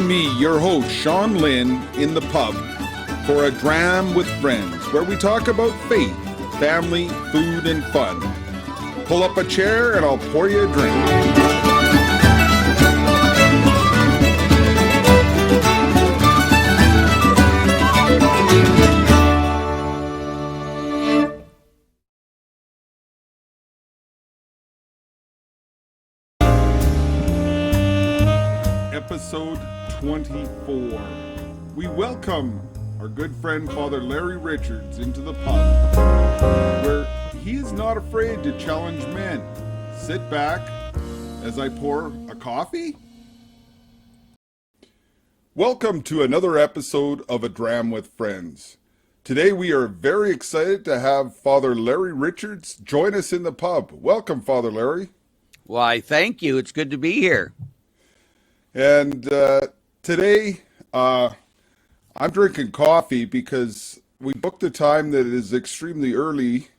Join me, your host, Sean Lynn, in the pub for a Dram with friends, where we talk about faith, family, food, and fun. Pull up a chair and I'll pour you a drink. Episode 24. We welcome our good friend Father Larry Richards into the pub, where he is not afraid to challenge men. Sit back as I pour a coffee. Welcome to another episode of A Dram with Friends. Today we are very excited to have Father Larry Richards join us in the pub. Welcome, Father Larry. Why, thank you. It's good to be here. And today, I'm drinking coffee because we booked a time that is extremely early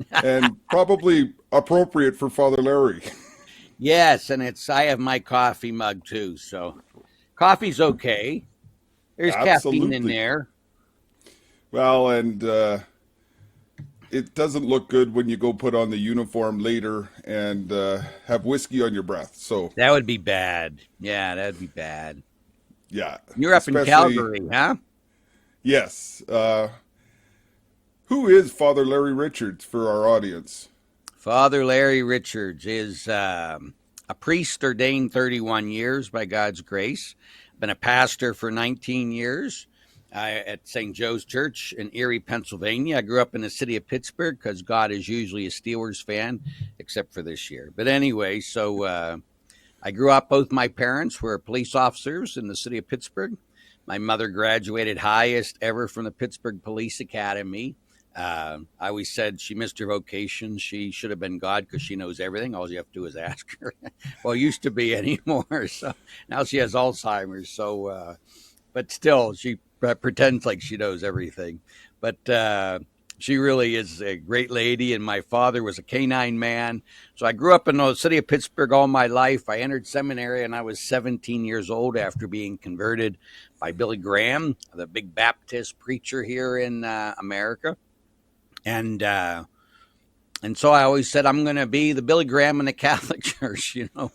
and probably appropriate for Father Larry. Yes, and I have my coffee mug too, so coffee's okay. There's caffeine in there. Well, and it doesn't look good when you go put on the uniform later and have whiskey on your breath. So that would be bad. Yeah, that would be bad. Yeah. You're up in Calgary, huh? Yes. Who is Father Larry Richards for our audience? Father Larry Richards is a priest ordained 31 years by God's grace. Been a pastor for 19 years. At St. Joe's Church in Erie, Pennsylvania. I grew up in the city of Pittsburgh because God is usually a Steelers fan, except for this year. But anyway, so I grew up, both my parents were police officers in the city of Pittsburgh. My mother graduated highest ever from the Pittsburgh Police Academy. I always said she missed her vocation. She should have been God because she knows everything. All you have to do is ask her. Well, used to be anymore. So now she has Alzheimer's. So, but still, she pretends like she knows everything, but she really is a great lady. And my father was a canine man. So I grew up in the city of Pittsburgh all my life. I entered seminary and I was 17 years old after being converted by Billy Graham, the big Baptist preacher here in America. And so I always said, I'm going to be the Billy Graham in the Catholic Church, you know.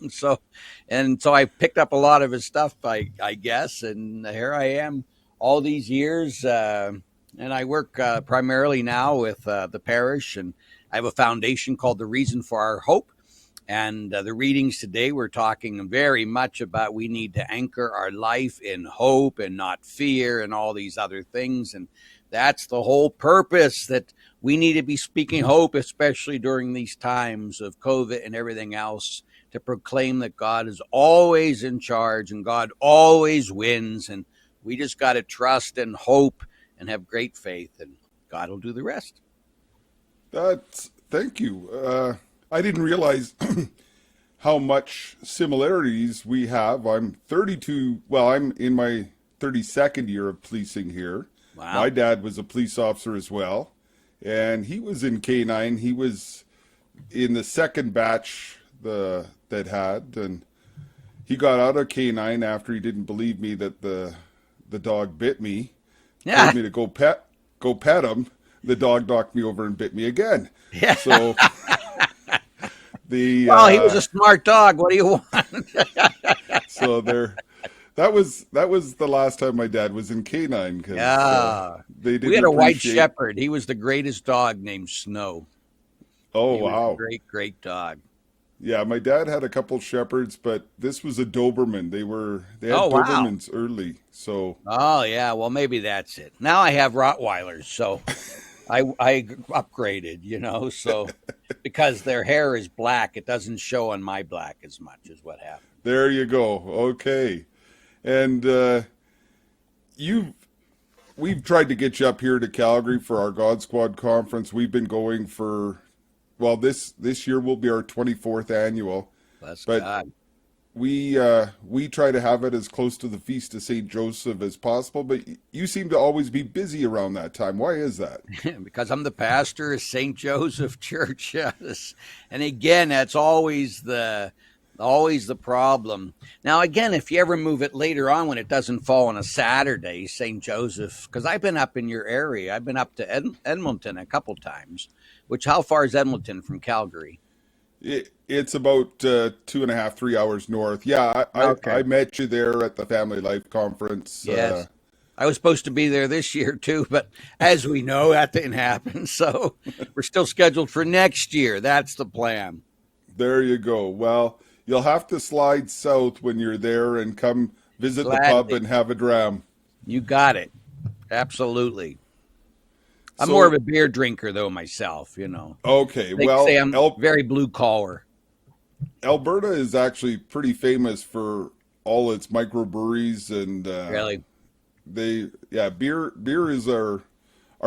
And so I picked up a lot of his stuff, I guess. And here I am all these years. And I work primarily now with the Parish. And I have a foundation called The Reason for Our Hope. And the readings today, we're talking very much about we need to anchor our life in hope and not fear and all these other things. And that's the whole purpose, that we need to be speaking hope, especially during these times of COVID and everything else, to proclaim that God is always in charge and God always wins. And we just got to trust and hope and have great faith, and God will do the rest. Thank you. I didn't realize how much similarities we have. I'm 32. Well, I'm in my 32nd year of policing here. Wow. My dad was a police officer as well, and he was in K9. He was in the second batch that had, and he got out of K9 after he didn't believe me that the dog bit me. Yeah. Told me to go pet him. The dog knocked me over and bit me again. Yeah. So he was a smart dog. What do you want? So that was the last time my dad was in K9. We had a white shepherd. He was the greatest dog, named Snow. Oh, he wow. Was a great dog. Yeah, my dad had a couple shepherds, but this was a Doberman. They had Dobermans early. So oh yeah, well maybe that's it. Now I have Rottweilers, so I upgraded, you know, so because their hair is black, it doesn't show on my black as much as what happened. There you go. Okay. And we've tried to get you up here to Calgary for our God Squad conference. We've been going for, well, this year will be our 24th annual. Bless but God. We try to have it as close to the Feast of St. Joseph as possible, but you seem to always be busy around that time. Why is that? Because I'm the pastor of St. Joseph Church. Yes. And again, that's always Always the problem. Now, again, if you ever move it later on when it doesn't fall on a Saturday, St. Joseph, because I've been up in your area. I've been up to Edmonton a couple times, which how far is Edmonton from Calgary? It's about 2.5, 3 hours north. Yeah, I Okay. met you there at the Family Life Conference. Yes. I was supposed to be there this year too, but as we know, that didn't happen. So we're still scheduled for next year. That's the plan. There you go. Well, you'll have to slide south when you're there and come visit the pub Gladly. and have a dram. You got it. Absolutely. I'm more of So, a beer drinker though myself, you know. okay, They say well, I'm very blue collar. Alberta is actually pretty famous for all its microbreweries, and Really? yeah, beer is our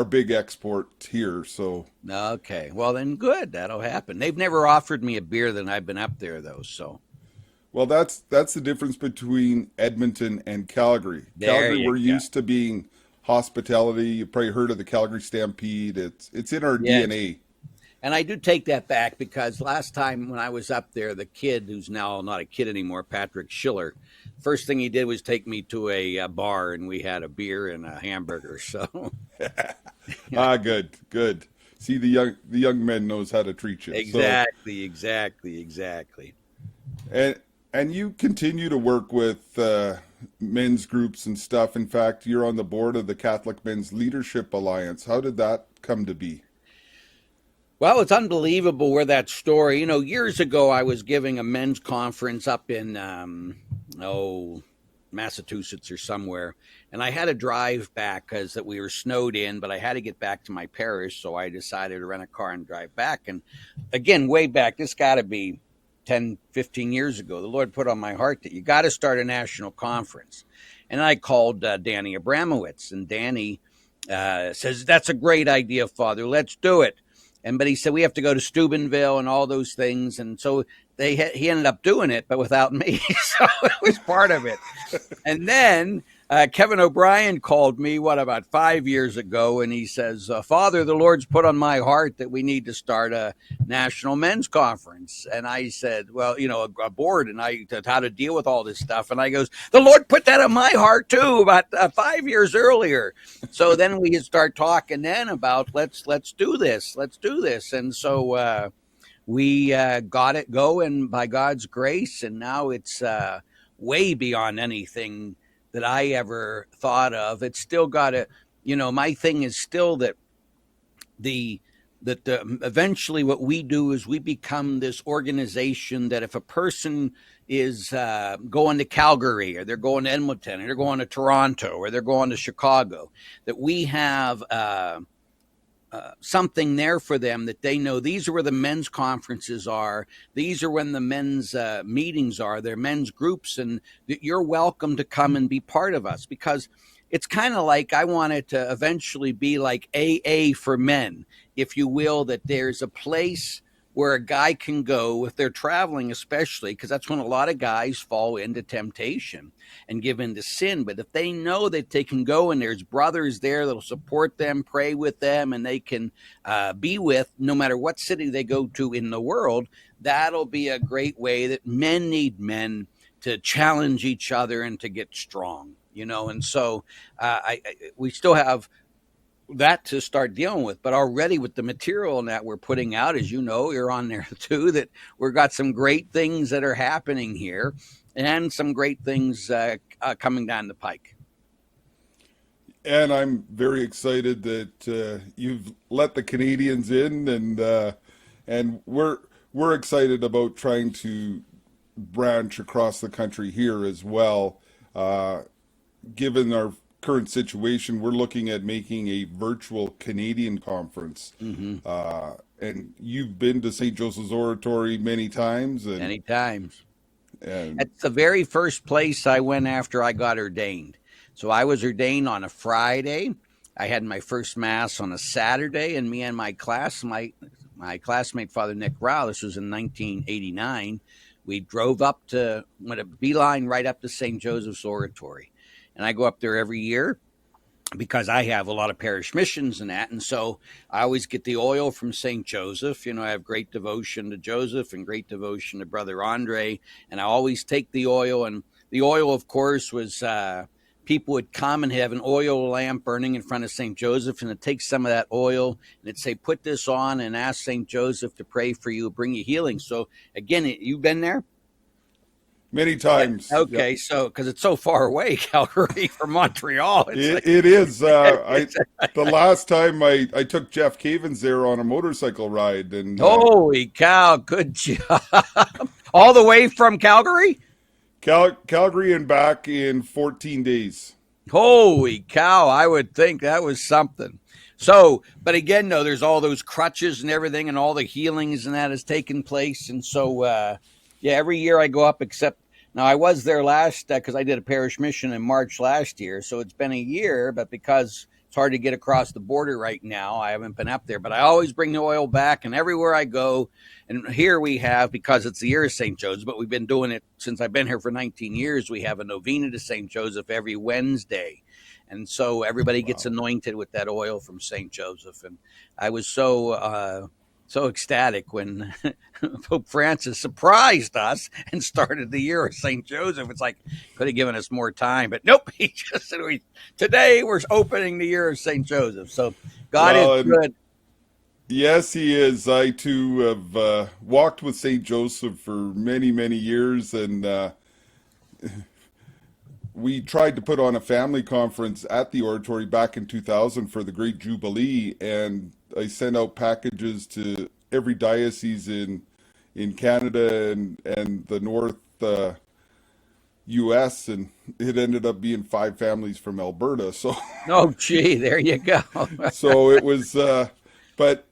big export here. So, Okay. Well, then good. That'll happen. They've never offered me a beer that I've been up there though. So well, that's the difference between Edmonton and Calgary. there Calgary, you we're go. used to being hospitality. You probably heard of the Calgary Stampede. It's in our Yes. DNA. And I do take that back because last time when I was up there, the kid who's now not a kid anymore, Patrick Schiller, first thing he did was take me to a bar and we had a beer and a hamburger. So Ah, good, good. See, the young men knows how to treat you. So, exactly. and you continue to work with men's groups and stuff. In fact, you're on the board of the Catholic Men's Leadership Alliance. How did that come to be? Well, it's unbelievable where that story, you know, years ago, I was giving a men's conference up in, Massachusetts or somewhere. And I had to drive back because that we were snowed in, but I had to get back to my parish. So I decided to rent a car and drive back. And again, way back, this got to be 10, 15 years ago. The Lord put on my heart that you got to start a national conference. And I called Danny Abramowitz, and Danny says, "That's a great idea, Father. Let's do it." And but he said we have to go to Steubenville and all those things, and so he ended up doing it, but without me, so it was part of it. And then Kevin O'Brien called me, what, about 5 years ago, and he says, "Father, the Lord's put on my heart that we need to start a national men's conference." And I said, "Well, you know, a board, and how to deal with all this stuff." And I goes, "The Lord put that on my heart too, about 5 years earlier." So then we start talking then about let's do this, and so. We got it going by God's grace, and now it's way beyond anything that I ever thought of. It's still got to, you know, my thing is still that the eventually what we do is we become this organization that if a person is going to Calgary or they're going to Edmonton or they're going to Toronto or they're going to Chicago, that we have something there for them that they know these are where the men's conferences are. These are when the men's meetings are, their men's groups, and that you're welcome to come and be part of us because it's kind of like I want it to eventually be like AA for men, if you will, that there's a place where a guy can go if they're traveling, especially because that's when a lot of guys fall into temptation and give into sin. But if they know that they can go and there's brothers there that'll support them, pray with them, and they can be with no matter what city they go to in the world, that'll be a great way that men need men to challenge each other and to get strong, you know. And so we still have that to start dealing with, but already with the material that we're putting out, as you know, you're on there too, that we've got some great things that are happening here and some great things coming down the pike. And I'm very excited that you've let the Canadians in, and we're excited about trying to branch across the country here as well. Given our current situation, we're looking at making a virtual Canadian conference. Mm-hmm. And you've been to St. Joseph's Oratory many times, Many times. and It's the very first place I went after I got ordained. So I was ordained on a Friday. I had my first mass on a Saturday, and me and my classmate, Father Nick Rao, this was in 1989, we drove up to, went a beeline right up to St. Joseph's Oratory. And I go up there every year. because I have a lot of parish missions and that. And so I always get the oil from St. Joseph. I have great devotion to Joseph and great devotion to Brother Andre. And I always take the oil. And the oil, of course, was people would come and have an oil lamp burning in front of St. Joseph. And it takes some of that oil and it'd say, put this on and ask St. Joseph to pray for you, bring you healing. So again, you've been there? Many times. Yeah. Okay, yep. So because it's so far away, Calgary from Montreal, it is. The last time I took Jeff Cavens there on a motorcycle ride, and holy cow, good job! All the way from Calgary, Calgary and back in 14 days. Holy cow! I would think that was something. So, but again, no, there's all those crutches and everything, and all the healings and that has taken place, and so yeah, every year I go up except. Now, I was there last because I did a parish mission in March last year, so it's been a year, but because it's hard to get across the border right now, I haven't been up there. But I always bring the oil back, and everywhere I go, and here we have, because it's the year of St. Joseph, but we've been doing it since I've been here for 19 years, we have a novena to St. Joseph every Wednesday. And so everybody gets anointed with that oil from St. Joseph. And I was so ecstatic when Pope Francis surprised us and started the year of St. Joseph. It's like, could have given us more time, but nope. He just said, today we're opening the year of St. Joseph. So God is good. Yes, he is. I too have walked with St. Joseph for many, many years, and we tried to put on a family conference at the oratory back in 2000 for the Great Jubilee, and I sent out packages to every diocese in Canada and the North U.S., and it ended up being 5 families from Alberta. So, oh, gee, there you go. So it was, but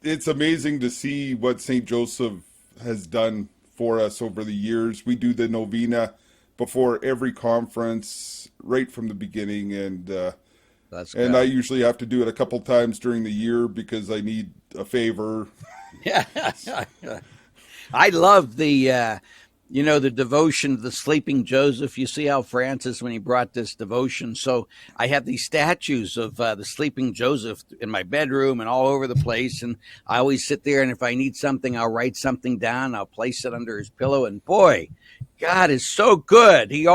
it's amazing to see what St. Joseph has done for us over the years. We do the novena before every conference right from the beginning, and I usually have to do it a couple times during the year because I need a favor. Yeah, I love the the devotion of the sleeping Joseph. You see how Francis, when he brought this devotion, so I have these statues of the sleeping Joseph in my bedroom and all over the place, and I always sit there, and if I need something, I'll write something down, I'll place it under his pillow, and boy, God is so good. He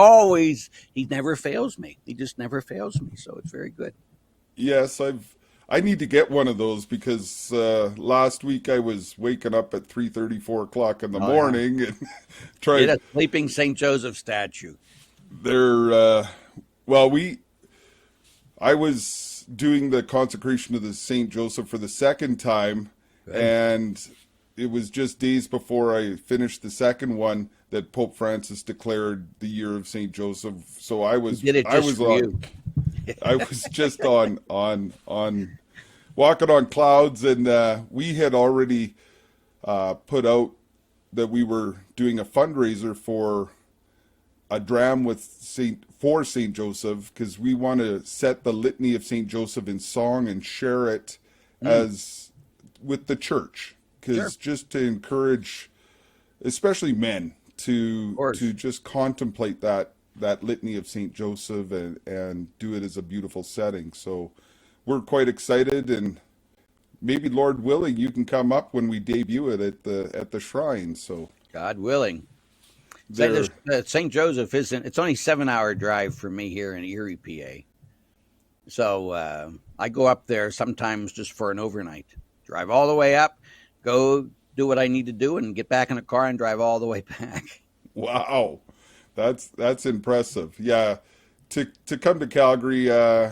never fails me. He just never fails me, so it's very good. Yes, I need to get one of those because last week I was waking up at 3:30, 4 o'clock in the morning and trying. Get a sleeping St. Joseph statue. I was doing the consecration of the St. Joseph for the second time, and it was just days before I finished the second one that Pope Francis declared the year of St. Joseph. So I was just on walking on clouds, and we had already put out that we were doing a fundraiser for a Dram for St. Joseph, because we want to set the litany of St. Joseph in song and share it as with the church, because just to encourage, especially men, to just contemplate that litany of St. Joseph and do it as a beautiful setting. So we're quite excited, and maybe, Lord willing, you can come up when we debut it at the shrine. So God willing. St. Joseph it's only a 7-hour drive for me here in Erie, PA. So I go up there sometimes just for an overnight. Drive all the way up, go do what I need to do, and get back in the car and drive all the way back. Wow. That's impressive. Yeah. To come to Calgary, I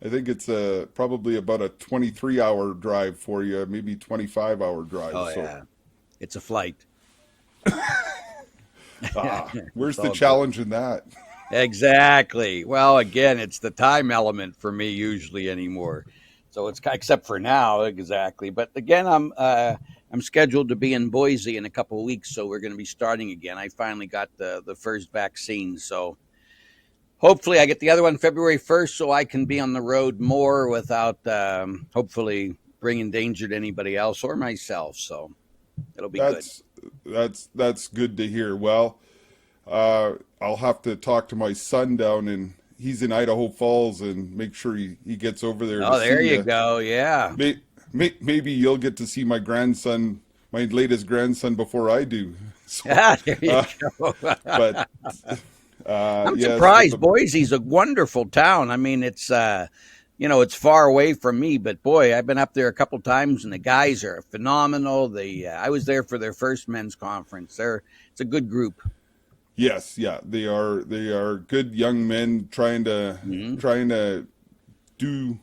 think it's probably about a 23-hour drive for you, maybe 25-hour drive. Oh, yeah. It's a flight. Where's the challenge in that? Exactly. Well, again, it's the time element for me usually anymore. So it's except for now, exactly. But again, I'm scheduled to be in Boise in a couple of weeks, so we're going to be starting again. I finally got the first vaccine, so hopefully I get the other one February 1st, so I can be on the road more without hopefully bringing danger to anybody else or myself. So it'll be good. That's good to hear. Well, I'll have to talk to my son down he's in Idaho Falls, and make sure he gets over there to Oh, there see you you. go. Yeah. Maybe you'll get to see my grandson, my latest grandson, before I do. So, Yeah, there you uh, go. but I'm yes, but surprised. Boise's a wonderful town. I mean, it's it's far away from me, but boy, I've been up there a couple times, and the guys are phenomenal. I was there for their first men's conference. It's a good group. yes, yeah, they are good young men Hmm. trying to do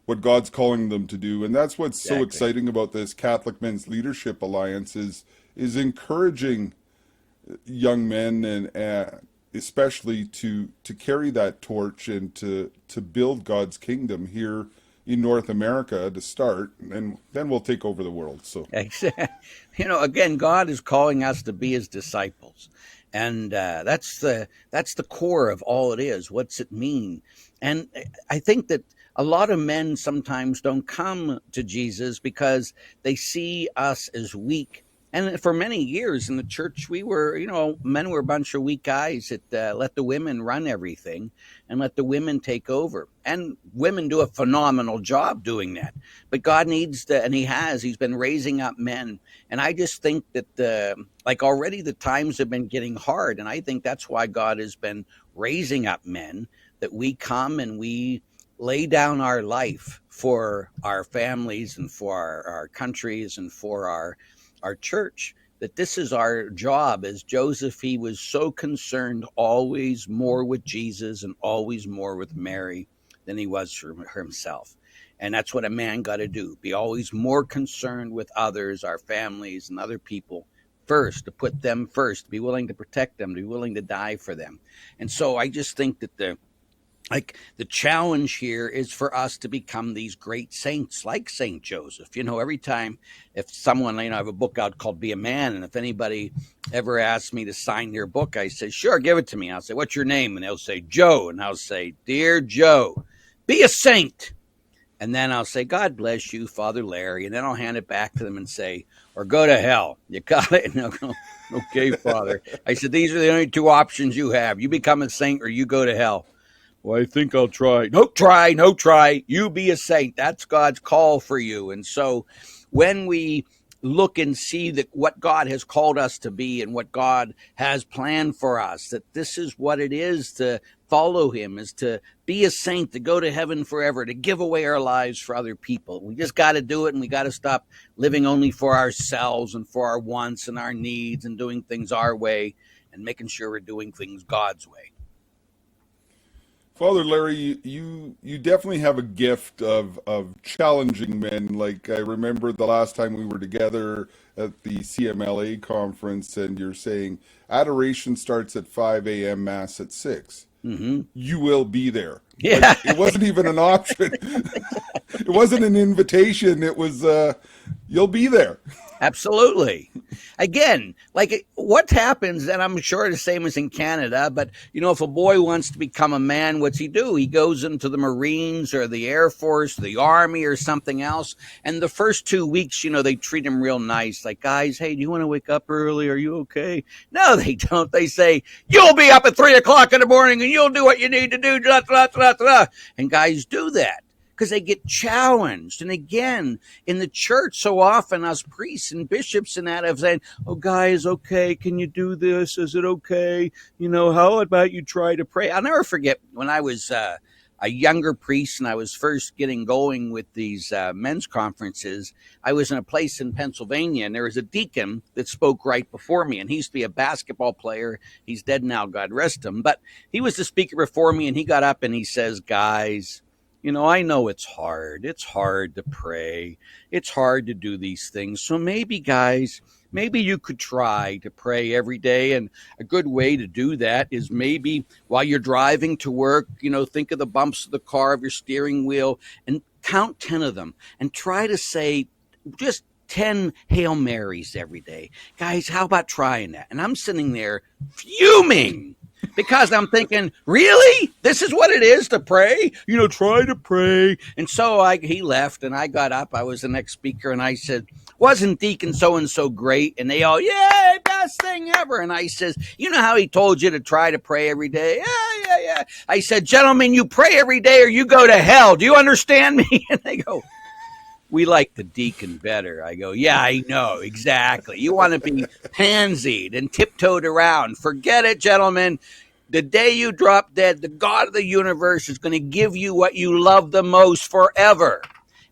what God's calling them to do, and that's what's so Exactly. exciting about this Catholic Men's Leadership Alliance is encouraging young men, and especially to carry that torch and to build God's kingdom here in North America to start, and then we'll take over the world. So Again, God is calling us to be His disciples, and that's the core of all it is. What's it mean? And I think that a lot of men sometimes don't come to Jesus because they see us as weak. And for many years in the church, men were a bunch of weak guys that let the women run everything and let the women take over. And women do a phenomenal job doing that. But God needs to, and He's been raising up men. And I just think that like already the times have been getting hard. And I think that's why God has been raising up men, that we come and we lay down our life for our families and for our countries and for our church, that this is our job. As Joseph, he was so concerned always more with Jesus and always more with Mary than he was for himself. And that's what a man got to do, be always more concerned with others, our families and other people first, to put them first, to be willing to protect them, to be willing to die for them. And so I just think that the challenge here is for us to become these great saints like Saint Joseph. Every time, if someone, I have a book out called Be a Man, and if anybody ever asks me to sign their book, I say, sure, give it to me. I'll say, what's your name? And they'll say, Joe. And I'll say, dear Joe, be a saint. And then I'll say, God bless you, Father Larry. And then I'll hand it back to them and say, or go to hell. You got it? And they'll go, okay, Father. I said, these are the only two options you have. You become a saint or you go to hell. Well, I think I'll try. No try, no try. You be a saint. That's God's call for you. And so when we look and see that what God has called us to be and what God has planned for us, that this is what it is to follow Him, is to be a saint, to go to heaven forever, to give away our lives for other people. We just got to do it, and we got to stop living only for ourselves and for our wants and our needs and doing things our way and making sure we're doing things God's way. Father Larry, you definitely have a gift of challenging men. Like, I remember the last time we were together at the CMLA conference, and you're saying adoration starts at 5 a.m., mass at 6. Mm-hmm. You will be there. Yeah. Like, it wasn't even an option. It wasn't an invitation. It was you'll be there. Absolutely. Again, like what happens, and I'm sure the same as in Canada, but if a boy wants to become a man, what's he do? He goes into the Marines or the Air Force, the Army or something else. And the first 2 weeks, they treat him real nice. Like, guys, hey, do you want to wake up early? Are you okay? No, they don't. They say, you'll be up at 3 o'clock in the morning and you'll do what you need to do. Blah, blah, blah, blah. And guys do that because they get challenged. And again, in the church, so often us priests and bishops and that have said, oh, guys, okay, can you do this? Is it okay? How about you try to pray? I'll never forget when I was a younger priest and I was first getting going with these men's conferences. I was in a place in Pennsylvania, and there was a deacon that spoke right before me. And he used to be a basketball player. He's dead now, God rest him. But he was the speaker before me, and he got up and he says, guys, I know it's hard. It's hard to pray. It's hard to do these things. So maybe, guys, maybe you could try to pray every day. And a good way to do that is maybe while you're driving to work, think of the bumps of the car, of your steering wheel, and count 10 of them and try to say just 10 Hail Marys every day. Guys, how about trying that? And I'm sitting there fuming. Because I'm thinking, really? This is what it is to pray? Try to pray. And so he left, and I got up. I was the next speaker, and I said, wasn't Deacon so-and-so great? And they all, yay, best thing ever. And I says, you know how he told you to try to pray every day? Yeah. I said, gentlemen, you pray every day or you go to hell. Do you understand me? And they go, we like the deacon better. I go, yeah, I know, exactly. You want to be pansied and tiptoed around. Forget it, gentlemen. The day you drop dead, the God of the universe is going to give you what you love the most forever.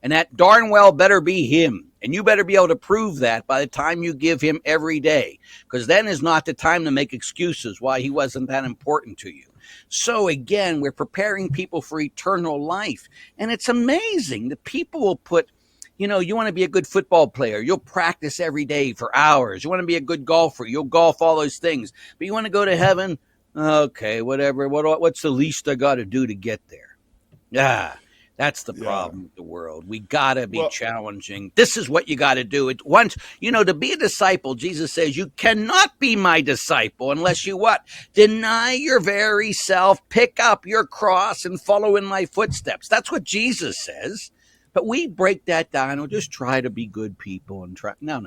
And that darn well better be him. And you better be able to prove that by the time you give him every day, because then is not the time to make excuses why he wasn't that important to you. So again, we're preparing people for eternal life. And it's amazing that people will put, you know, you want to be a good football player, you'll practice every day for hours. You want to be a good golfer, you'll golf, all those things. But you want to go to heaven? Okay, whatever. What's the least I got to do to get there? That's the problem with the world. We got to be challenging. This is what you got to do. It once, you know, to be a disciple, Jesus says you cannot be my disciple unless you what? Deny your very self, pick up your cross and follow in my footsteps. That's what Jesus says. But we break that down. We'll just try to be good people and try. No.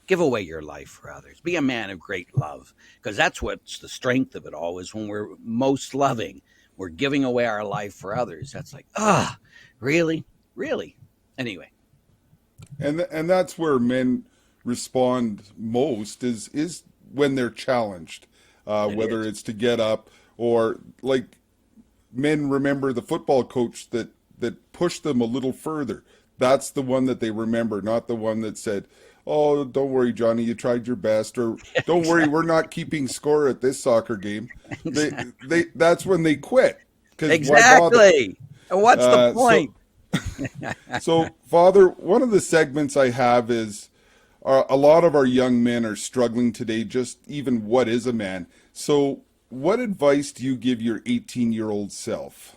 Give away your life for others. Be a man of great love, because that's what's the strength of it all, is when we're most loving, we're giving away our life for others. That's like, really? Anyway. And that's where men respond most is when they're challenged, whether it's to get up or like men remember the football coach that pushed them a little further. That's the one that they remember, not the one that said, oh, don't worry, Johnny, you tried your best, or don't worry, we're not keeping score at this soccer game. They that's when they quit. Exactly. And what's the point? So, Father, one of the segments I have is a lot of our young men are struggling today, just even what is a man. So what advice do you give your 18-year-old self?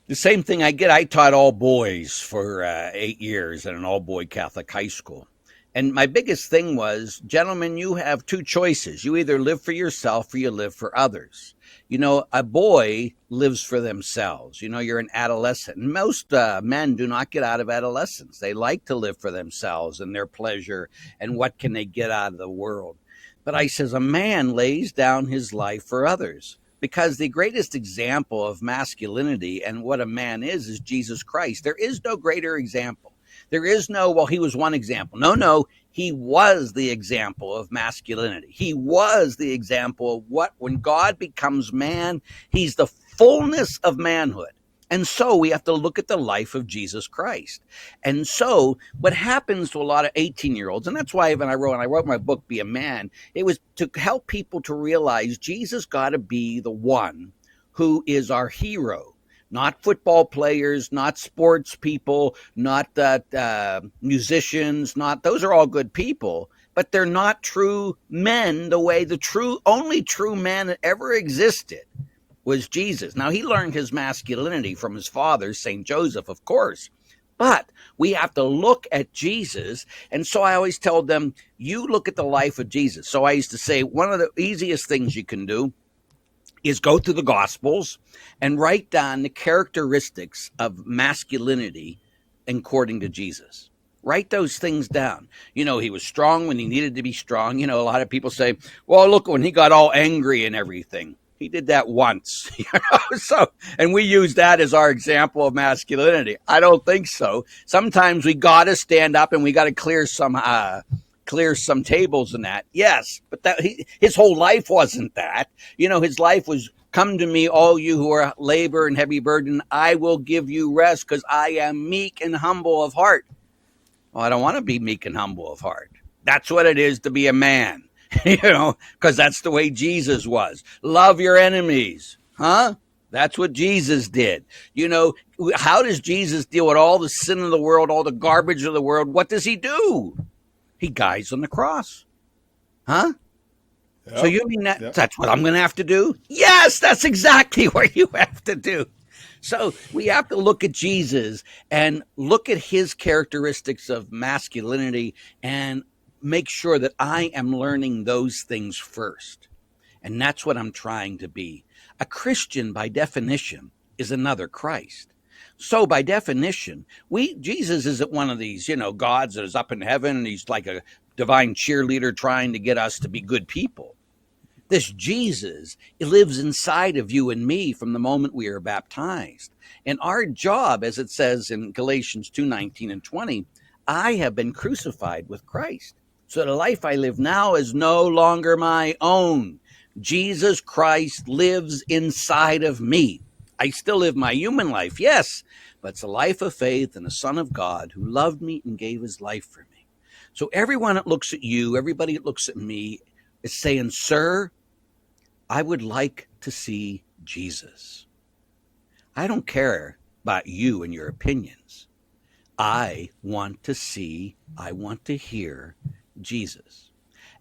The same thing I get. I taught all boys for 8 years at an all-boy Catholic high school. And my biggest thing was, gentlemen, you have two choices. You either live for yourself or you live for others. You know, a boy lives for themselves. You know, you're an adolescent. Most men do not get out of adolescence. They like to live for themselves and their pleasure and what can they get out of the world. But I says, a man lays down his life for others. Because the greatest example of masculinity and what a man is Jesus Christ. There is no greater example. There is no, well, he was one example. No, he was the example of masculinity. He was the example of what, when God becomes man, he's the fullness of manhood. And so we have to look at the life of Jesus Christ. And so what happens to a lot of 18-year-olds, and that's why when I wrote my book, Be a Man, it was to help people to realize Jesus got to be the one who is our hero. Not football players, not sports people, not musicians, those are all good people, but they're not true men the way only true man that ever existed was Jesus. Now, he learned his masculinity from his father, St. Joseph, of course, but we have to look at Jesus. And so I always tell them, you look at the life of Jesus. So I used to say, one of the easiest things you can do is go through the Gospels and write down the characteristics of masculinity according to Jesus. Write those things down. You know, he was strong when he needed to be strong. You know, a lot of people say, well, look, when he got all angry and everything. He did that once, you know. So, and we use that as our example of masculinity. I don't think so. Sometimes we got to stand up and we got to clear some tables and that. Yes, but his whole life wasn't that. You know, his life was, come to me, all you who are labor and heavy burden, I will give you rest because I am meek and humble of heart. Well, I don't want to be meek and humble of heart. That's what it is to be a man. You know, because that's the way Jesus was. Love your enemies. Huh? That's what Jesus did. You know, how does Jesus deal with all the sin of the world, all the garbage of the world? What does he do? He dies on the cross. Huh? Yep. So you mean that's what I'm going to have to do? Yes, that's exactly what you have to do. So we have to look at Jesus and look at his characteristics of masculinity and make sure that I am learning those things first. And that's what I'm trying to be. A Christian, by definition, is another Christ. So by definition, Jesus isn't one of these, gods that is up in heaven and he's like a divine cheerleader trying to get us to be good people. This Jesus lives inside of you and me from the moment we are baptized. And our job, as it says in Galatians 2:19 and 20, I have been crucified with Christ. So the life I live now is no longer my own. Jesus Christ lives inside of me. I still live my human life, yes, but it's a life of faith in the Son of God who loved me and gave his life for me. So everyone that looks at you, everybody that looks at me is saying, sir, I would like to see Jesus. I don't care about you and your opinions. I want to hear Jesus.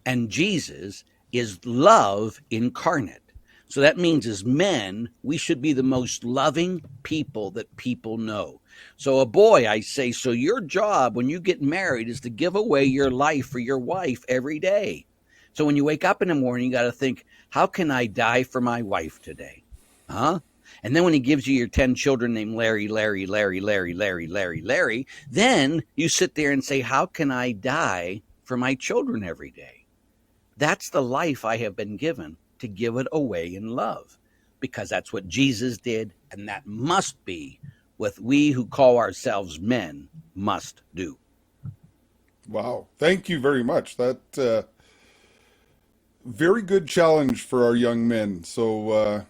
And Jesus is love incarnate. So that means as men, we should be the most loving people that people know. So a boy, I say, so your job when you get married is to give away your life for your wife every day. So when you wake up in the morning, you got to think, how can I die for my wife today? Huh? And then when he gives you your 10 children named Larry, then you sit there and say, how can I die for my children every day? That's the life I have been given, to give it away in love, because that's what Jesus did, and that must be what we who call ourselves men must do. Wow. Thank you very much. That very good challenge for our young men. So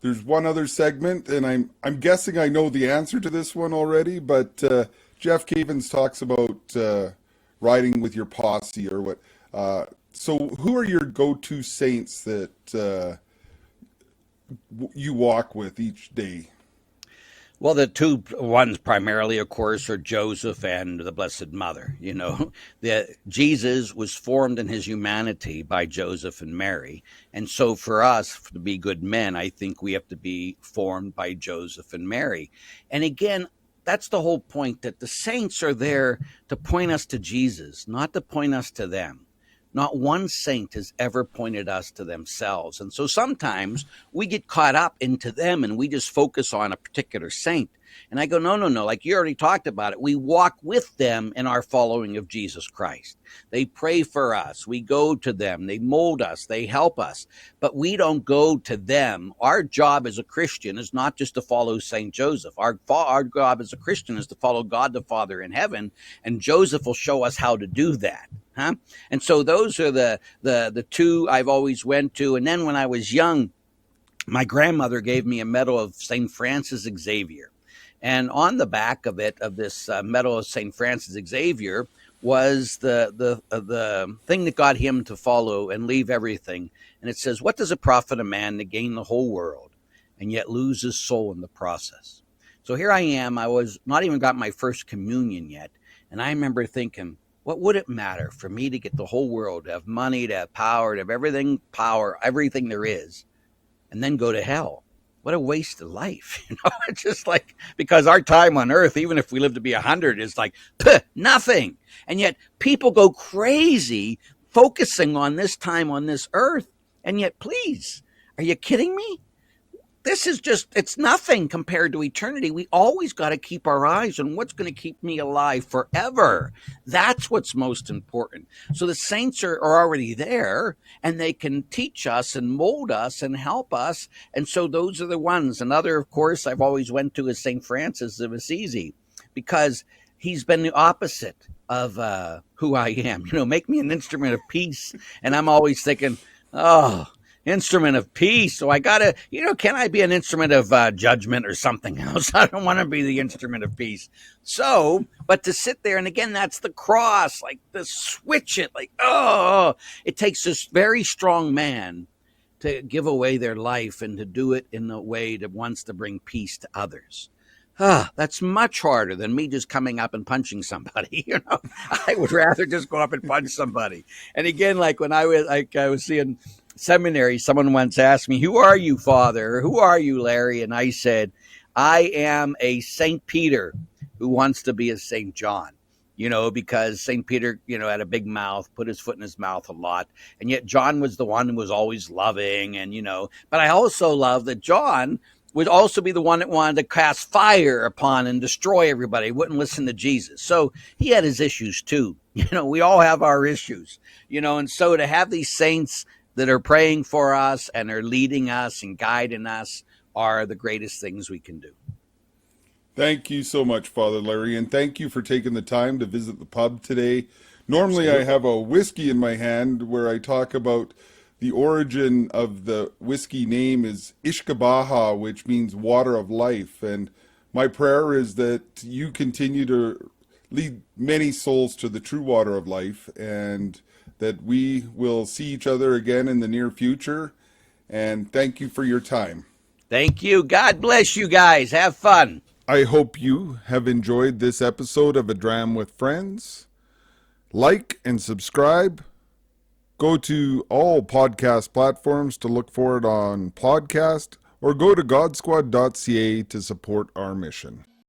there's one other segment, and I'm guessing I know the answer to this one already, but Jeff Cavins talks about riding with your posse or what. So who are your go-to saints that you walk with each day? Well, the two ones primarily, of course, are Joseph and the Blessed Mother. Jesus was formed in his humanity by Joseph and Mary. And so for us to be good men, I think we have to be formed by Joseph and Mary. And again, that's the whole point, that the saints are there to point us to Jesus, not to point us to them. Not one saint has ever pointed us to themselves. And so sometimes we get caught up into them and we just focus on a particular saint. And I go, no, like you already talked about it. We walk with them in our following of Jesus Christ. They pray for us. We go to them. They mold us. They help us. But we don't go to them. Our job as a Christian is not just to follow St. Joseph. Our job as a Christian is to follow God the Father in heaven. And Joseph will show us how to do that. Huh? And so those are the two I've always went to. And then when I was young, my grandmother gave me a medal of St. Francis Xavier. And on the back of it, of this medal of St. Francis Xavier, was the thing that got him to follow and leave everything. And it says, what does it profit a man to gain the whole world and yet lose his soul in the process? So here I am. I was not even got my first communion yet. And I remember thinking, what would it matter for me to get the whole world, to have money, to have power, to have everything there is, and then go to hell? What a waste of life. It's just like, because our time on earth, even if we live to be 100, is like, nothing. And yet people go crazy focusing on this time on this earth. And yet, please, are you kidding me? This is just, it's nothing compared to eternity. We always got to keep our eyes on what's going to keep me alive forever. That's what's most important. So the saints are already there, and they can teach us and mold us and help us. And so those are the ones. Another, of course, I've always went to is St. Francis of Assisi, because he's been the opposite of who I am. Make me an instrument of peace. And I'm always thinking, oh, instrument of peace. So I gotta, can I be an instrument of judgment or something else? I don't want to be the instrument of peace. So, but to sit there, and again, that's the cross, like to switch it, like, it takes this very strong man to give away their life and to do it in a way that wants to bring peace to others. That's much harder than me just coming up and punching somebody. I would rather just go up and punch somebody. And again, like when I was seeing seminary, someone once asked me, who are you, Father? Who are you, Larry? And I said, I am a St. Peter who wants to be a St. John, because St. Peter, had a big mouth, put his foot in his mouth a lot. And yet John was the one who was always loving. And, but I also love that John would also be the one that wanted to cast fire upon and destroy everybody, wouldn't listen to Jesus. So he had his issues too. We all have our issues, and so to have these saints that are praying for us and are leading us and guiding us are the greatest things we can do. Thank you so much, Father Larry, and thank you for taking the time to visit the pub today. Normally Absolutely. I have a whiskey in my hand where I talk about the origin of the whiskey name is Ishkabaha, which means water of life. And my prayer is that you continue to lead many souls to the true water of life, and that we will see each other again in the near future. And thank you for your time. Thank you. God bless you guys. Have fun. I hope you have enjoyed this episode of A Dram with Friends. Like and subscribe. Go to all podcast platforms to look for it on podcast, or go to godsquad.ca to support our mission.